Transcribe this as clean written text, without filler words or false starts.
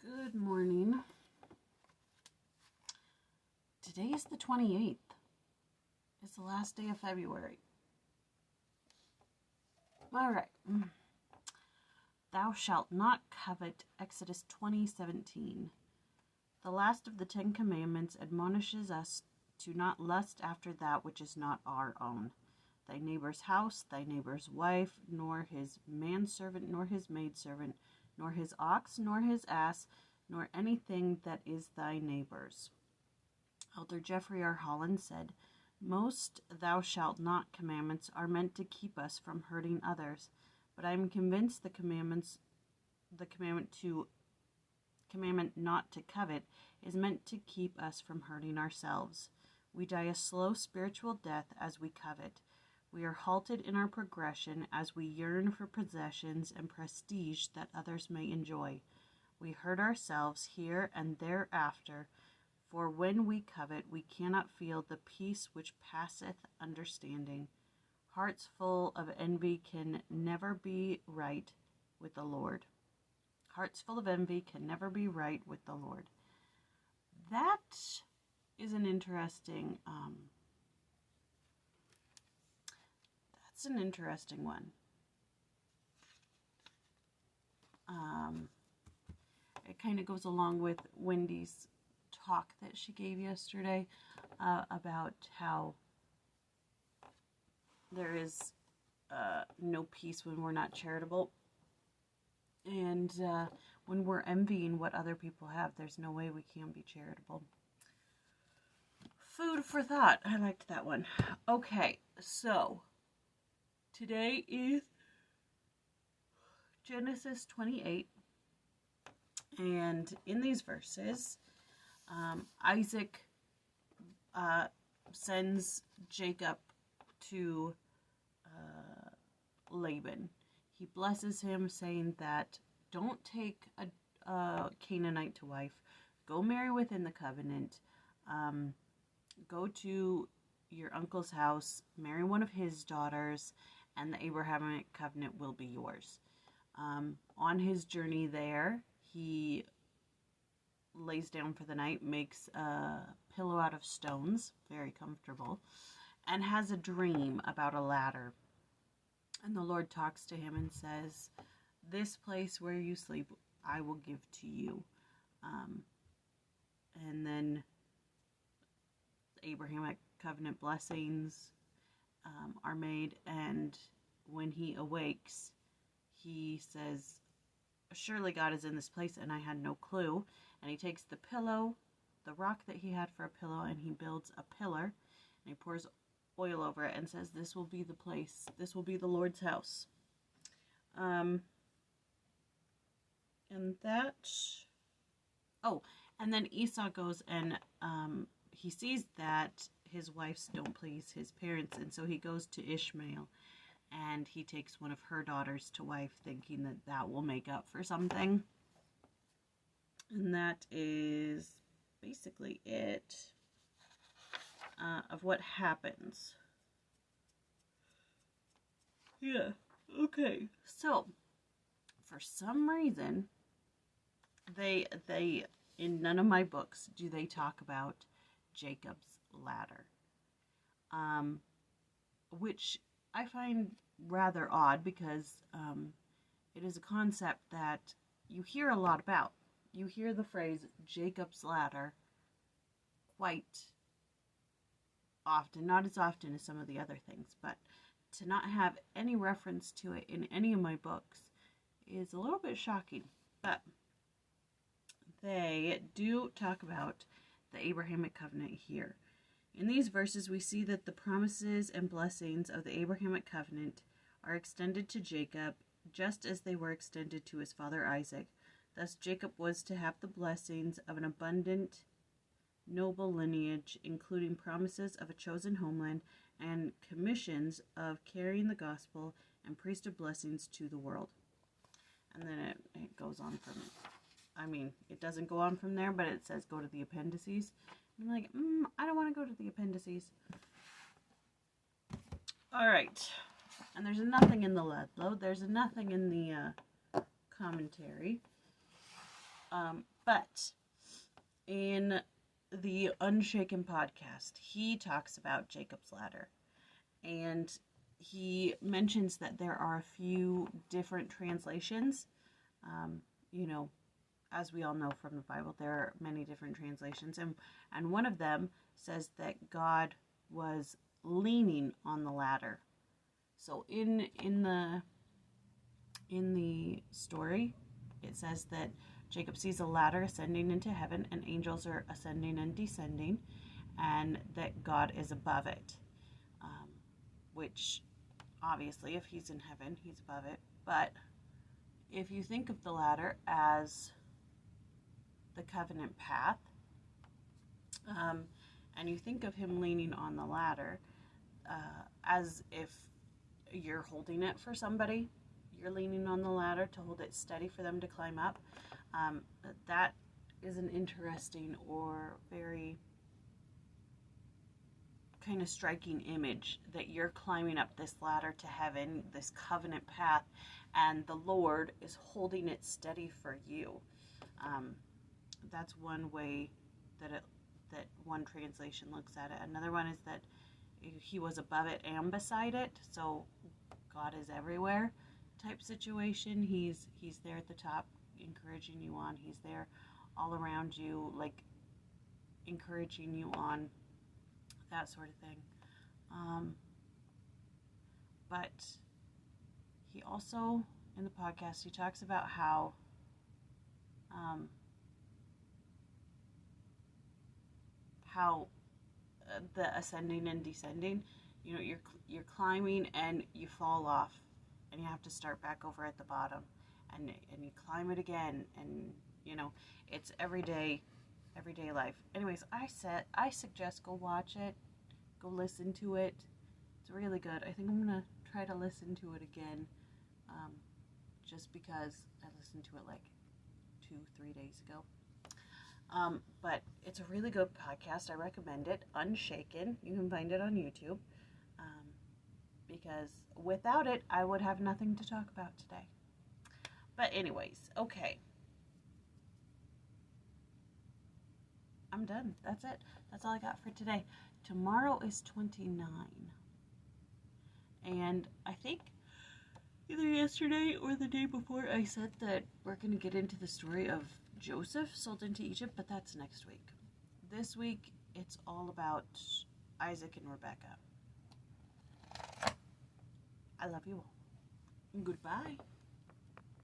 Good morning. Today is the 28th. It's the last day of February. All right. Thou shalt not covet, Exodus 20:17. The last of the 10 Commandments admonishes us to not lust after that which is not our own. Thy neighbor's house, thy neighbor's wife, nor his manservant, nor his maidservant, nor his ox, nor his ass, nor anything that is thy neighbor's. Elder Jeffrey R. Holland said, most thou shalt not commandments are meant to keep us from hurting others, but I am convinced the commandment not to covet is meant to keep us from hurting ourselves. We die a slow spiritual death as we covet. We are halted in our progression as we yearn for possessions and prestige that others may enjoy. We hurt ourselves here and thereafter, for when we covet, we cannot feel the peace which passeth understanding. Hearts full of envy can never be right with the Lord. Hearts full of envy can never be right with the Lord. That is an interesting, that's an interesting one. It kind of goes along with Wendy's talk that she gave yesterday about how there is no peace when we're not charitable. And when we're envying what other people have, there's no way we can be charitable. Food for thought. I liked that one. Okay, so today is Genesis 28. And in these verses, Isaac sends Jacob to Laban. He blesses him, saying that don't take a Canaanite to wife. Go marry within the covenant. Go to your uncle's house, marry one of his daughters, and the Abrahamic covenant will be yours. On his journey there, he lays down for the night, makes a pillow out of stones, very comfortable, and has a dream about a ladder. And the Lord talks to him and says, this place where you sleep, I will give to you. And then the Abrahamic covenant blessings are made, and when he awakes, he says, surely God is in this place, and I had no clue. And he takes the pillow, the rock that he had for a pillow, and he builds a pillar, and he pours oil over it and says, this will be the place, this will be the Lord's house. And then Esau goes and he sees that his wives don't please his parents, and so he goes to Ishmael, and he takes one of her daughters to wife, thinking that that will make up for something. And that is basically it of what happens. Yeah, okay. So, for some reason, they in none of my books do they talk about Jacob's ladder. Which I find rather odd, because it is a concept that you hear a lot about. You hear the phrase Jacob's ladder quite often, not as often as some of the other things, but to not have any reference to it in any of my books is a little bit shocking. But they do talk about the Abrahamic covenant here. In these verses, we see that the promises and blessings of the Abrahamic covenant are extended to Jacob, just as they were extended to his father Isaac. Thus, Jacob was to have the blessings of an abundant, noble lineage, including promises of a chosen homeland and commissions of carrying the gospel and priesthood blessings to the world. And then it goes on from, it doesn't go on from there, but it says go to the appendices. I'm like, I don't want to go to the appendices. All right. And there's nothing in the lead load. There's nothing in the commentary. But in the Unshaken podcast, he talks about Jacob's ladder. And he mentions that there are a few different translations. You know, as we all know from the Bible, there are many different translations. And one of them says that God was leaning on the ladder. So in the story, it says that Jacob sees a ladder ascending into heaven, and angels are ascending and descending, and that God is above it. Which, obviously, if he's in heaven, he's above it. But if you think of the ladder as the covenant path, and you think of him leaning on the ladder as if you're holding it for somebody, you're leaning on the ladder to hold it steady for them to climb up. That is an interesting or very kind of striking image, that you're climbing up this ladder to heaven, this covenant path, and the Lord is holding it steady for you. That's one way that one translation looks at it. Another one is that he was above it and beside it, so God is everywhere type situation. He's there at the top encouraging you on. He's there all around you, like encouraging you on, that sort of thing. But he also, in the podcast, he talks about how the ascending and descending, you know, you're climbing and you fall off and you have to start back over at the bottom, and you climb it again, and you know, it's everyday life. Anyways, I suggest go watch it, go listen to it. It's really good. I think I'm gonna try to listen to it again, just because I listened to it like 2-3 days ago. But it's a really good podcast. I recommend it. Unshaken. You can find it on YouTube. Because without it, I would have nothing to talk about today. But anyways, okay. I'm done. That's it. That's all I got for today. Tomorrow is 29. And I think either yesterday or the day before I said that we're going to get into the story of Joseph sold into Egypt, but that's next week. This week, it's all about Isaac and Rebecca. I love you all. Goodbye.